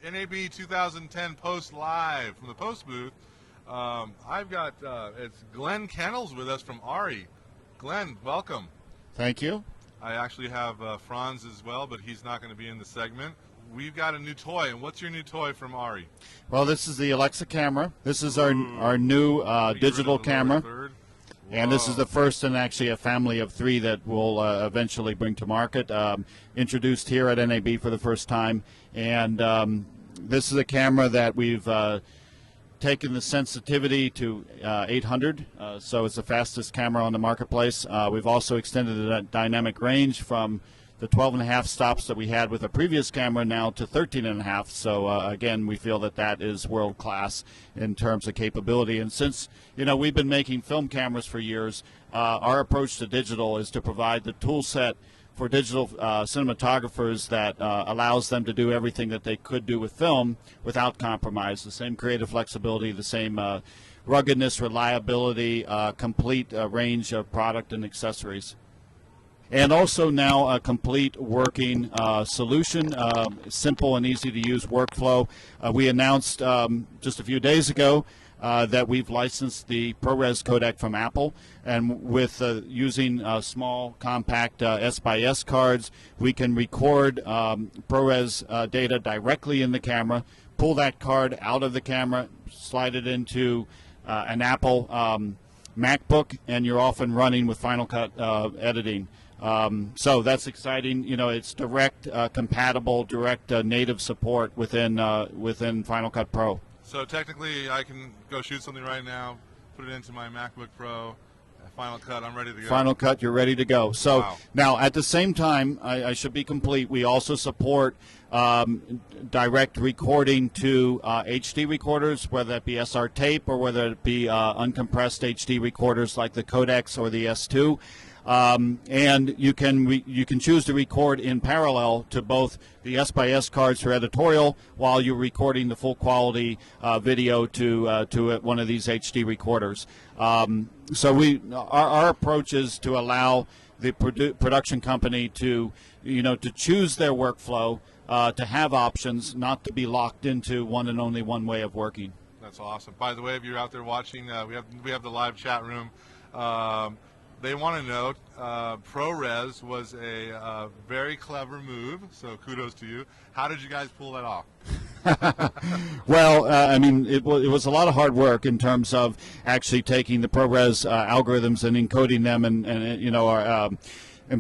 NAB 2010 Post Live from the Post booth. I've got it's Glenn Kennel's with us from ARRI. Glenn, welcome. Thank you. I actually have Franz as well, but he's not going to be in the segment. We've got a new toy, and what's your new toy from ARRI? Well, this is the Alexa camera. This is our new digital camera. And this is the first in actually a family of 3 that we'll eventually bring to market, introduced here at NAB for the first time. And this is a camera that we've taken the sensitivity to 800, so it's the fastest camera on the marketplace. We've also extended the dynamic range from the 12.5 stops that we had with a previous camera now to 13.5. So again, we feel that that is world class in terms of capability. And since we've been making film cameras for years, our approach to digital is to provide the tool set for digital cinematographers that allows them to do everything that they could do with film without compromise. The same creative flexibility, the same ruggedness, reliability, complete range of product and accessories. And also now a complete working solution, simple and easy to use workflow. We announced just a few days ago that we've licensed the Prores Codec from Apple, and with using small, compact S/S cards, we can record Prores data directly in the camera, pull that card out of the camera, slide it into an Apple MacBook, and you're off and running with Final Cut editing. So that's exciting. It's direct compatible, direct native support within Final Cut Pro. So technically, I can go shoot something right now, put it into my MacBook Pro, Final Cut, I'm ready to go. Final Cut, you're ready to go. So wow. Now, at the same time, I should be complete, we also support direct recording to HD recorders, whether it be SR tape or whether it be uncompressed HD recorders like the Codex or the S2. And you can choose to record in parallel to both the S/S cards for editorial while you're recording the full quality video to one of these HD recorders. So our approach is to allow the production company to to choose their workflow, to have options, not to be locked into one and only one way of working. That's awesome. By the way, if you're out there watching, we have the live chat room. They want to note ProRes was a very clever move, so kudos to you. How did you guys pull that off? Well, I mean, it was a lot of hard work in terms of actually taking the ProRes algorithms and encoding them and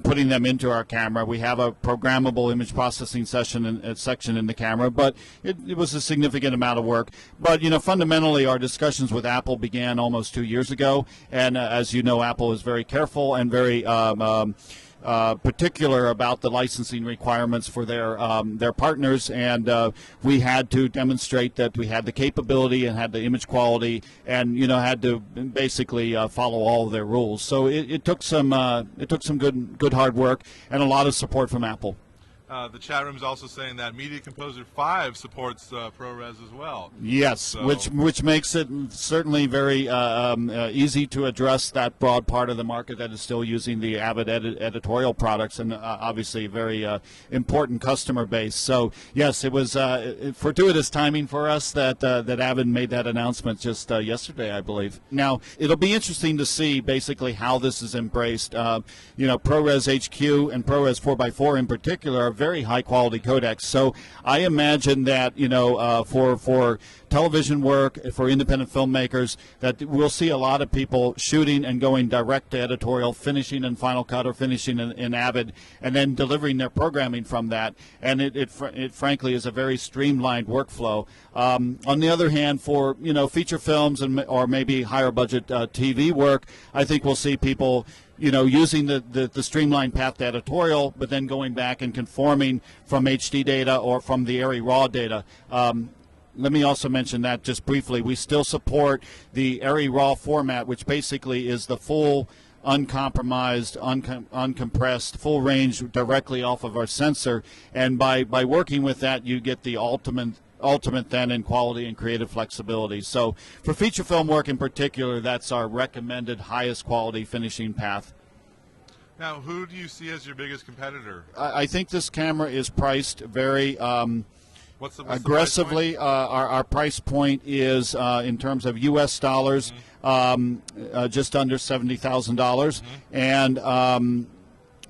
putting them into our camera. We have a programmable image processing section in the camera, but it was a significant amount of work. But fundamentally, our discussions with Apple began almost 2 years ago, and as you know, Apple is very careful and very particular about the licensing requirements for their partners, and we had to demonstrate that we had the capability and had the image quality, and had to basically follow all of their rules. So it took some good hard work and a lot of support from Apple. The chat room is also saying that Media Composer 5 supports ProRes as well. Yes, so, which makes it certainly very easy to address that broad part of the market that is still using the Avid editorial products, and obviously a very important customer base. So yes, it was fortuitous timing for us that Avid made that announcement just yesterday, I believe. Now it'll be interesting to see basically how this is embraced. ProRes HQ and ProRes 4x4 in particular are very high quality codecs. So I imagine that for television work, for independent filmmakers, that we'll see a lot of people shooting and going direct to editorial, finishing in Final Cut or finishing in Avid, and then delivering their programming from that. And it frankly is a very streamlined workflow. On the other hand, for feature films or maybe higher budget TV work, I think we'll see people using the streamlined path to editorial, but then going back and conforming from HD data or from the ARRI raw data. Let me also mention that just briefly. We still support the ARRI raw format, which basically is the full, uncompromised, uncompressed, full range directly off of our sensor. And by working with that, you get the ultimate then in quality and creative flexibility. So for feature film work in particular, that's our recommended highest quality finishing path. Now, who do you see as your biggest competitor? I think this camera is priced very What's the aggressively? Our price point is in terms of U.S. dollars, just under $70,000, and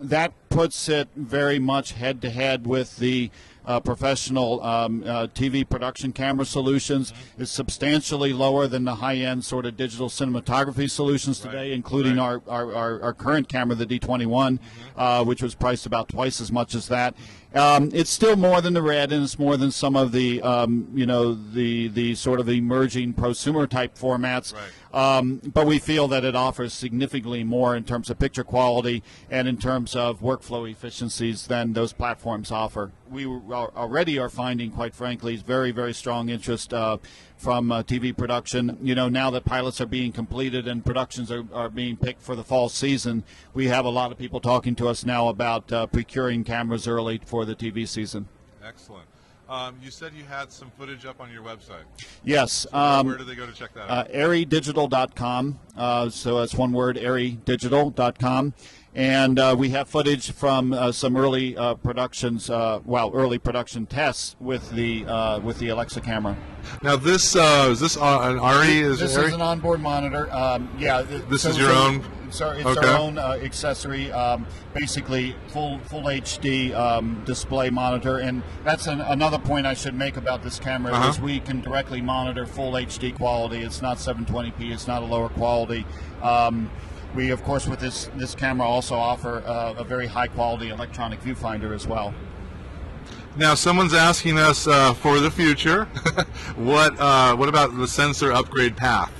that puts it very much head-to-head with the professional TV production camera solutions. Is substantially lower than the high-end sort of digital cinematography solutions today, including our current camera, the D21, which was priced about twice as much as that. It's still more than the Red, and it's more than some of the the sort of emerging prosumer type formats. But we feel that it offers significantly more in terms of picture quality and in terms of workflow efficiencies than those platforms offer. We already are finding, quite frankly, very, very strong interest from TV production. You know, now that pilots are being completed and productions are being picked for the fall season, we have a lot of people talking to us now about procuring cameras early for the TV season. Excellent. You said you had some footage up on your website. Yes. So where do they go to check that out? ARRIdigital.com. So that's one word, ARRIdigital.com. And we have footage from some early productions, early production tests with the Alexa camera. Now, this is this an ARRI? This is an onboard monitor. This is your own. It's our own accessory, basically full HD display monitor, and that's another point I should make about this camera is we can directly monitor full HD quality. It's not 720p. It's not a lower quality. We, of course, with this camera also offer a very high-quality electronic viewfinder as well. Now, someone's asking us for the future, what about the sensor upgrade path?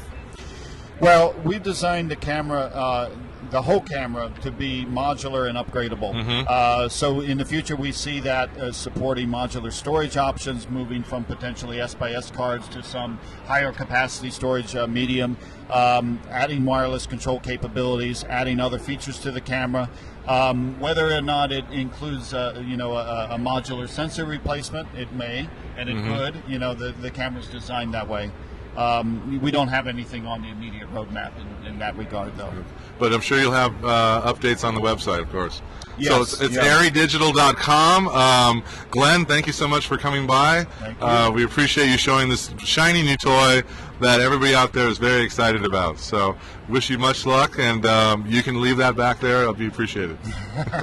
Well, we've designed the camera, the whole camera, to be modular and upgradable. So in the future, we see that as supporting modular storage options, moving from potentially S-by-S cards to some higher capacity storage medium, adding wireless control capabilities, adding other features to the camera. Whether or not it includes, a modular sensor replacement, it may, and it could. You know, the camera's designed that way. We don't have anything on the immediate roadmap in that regard, though. But I'm sure you'll have updates on the website, of course. Yes, so it's ARRIdigital.com. Glenn, thank you so much for coming by. Thank you. We appreciate you showing this shiny new toy that everybody out there is very excited about. So wish you much luck, and you can leave that back there. It'll be appreciated.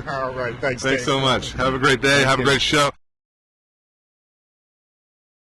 All right. Thanks so much. Have a great day. Have a great show.